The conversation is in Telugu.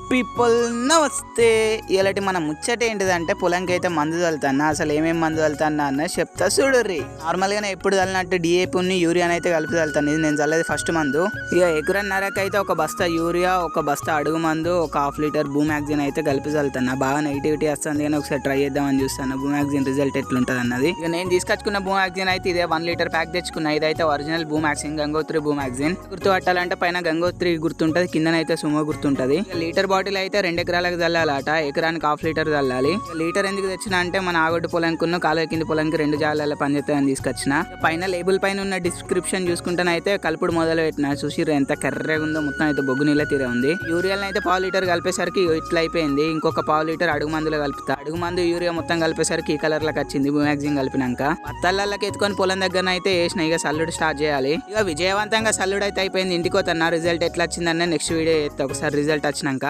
పీపుల్ నమస్తే. ఇలాంటి మన ముచ్చట ఏంటిదంటే పొలంకి అయితే మందు చల్లుతాను. అసలు ఏమేమి మందు చల్లుతాను అన్న చెప్తా చూడుర్రి. నార్మల్గానే ఎప్పుడు చల్లినట్టు డిఏపీని యూరియాని అయితే కలిపి చల్లుతాను. ఇది నేను చల్లేది ఫస్ట్ మందు. ఇక ఎకరన్నరకు అయితే ఒక బస్తా యూరియా, ఒక బస్తా అడుగు మందు, ఒక హాఫ్ లీటర్ బూమాక్సిన్ అయితే కలిపి చల్లుతాను. బాగా నెగిటివిటీ వస్తుంది కానీ ఒకసారి ట్రై చేద్దామని చూస్తాను బూమాక్సిన్ రిజల్ట్ ఎట్లుంటుంది అన్నది. ఇక నేను తీసుకొచ్చుకున్న బూమాక్సిన్ అయితే ఇదే 1 లీటర్ ప్యాక్ తెచ్చుకున్నా. ఇదైతే ఒరిజినల్ బూమాక్సిన్ గంగోత్రి బూమాక్సిన్. గుర్తుపట్టాలంటే పైన గంగోత్రి గుర్తుంటది, కిందనైతే సుమో గుర్తుంటది. లీటర్ బాటిల్ అయితే 2 ఎకరాలకు చల్లాలట. ఎకరానికి హాఫ్ లీటర్ చల్లాలి. లీటర్ ఎందుకు తెచ్చిన అంటే మన ఆగొడ్డు పొలంకున్న కాలువ కింది పొలంకి 2 జాగాలలో పనిచేస్తాయని తీసుకొచ్చిన. పైన లేబుల్ పైన ఉన్న డిస్క్రిప్షన్ చూసుకుంటానైతే కలుపుడు మొదలు పెట్టిన. చూసిర్రు ఎంత కర్రెగా ఉందో, మొత్తం అయితే బొగ్గు నీళ్ళ తీరే ఉంది. యూరియాలను అయితే పావు లీటర్ కలిపేసరికి ఇట్లా అయిపోయింది. ఇంకొక పావు లీటర్ అడుగు మందులో కలుపుతా. అడుగు మందు యూరియా మొత్తం కలిపేసరికి ఈ కలర్ లకు వచ్చింది బూమాక్సిన్ కలిపినాక. పత్తళ్ళకి ఎత్తుకొని పొలం దగ్గర అయితే వేసిన. ఇక సల్లుడు స్టార్ట్ చేయాలి. ఇక విజయవంతంగా సల్లుడు అయితే అయిపోయింది. ఇంటికి పోతున్నా. రిజల్ట్ ఎట్లా వచ్చిందన్న నెక్స్ట్ వీడియో చేస్తా ఒకసారి రిజల్ట్ వచ్చినాక.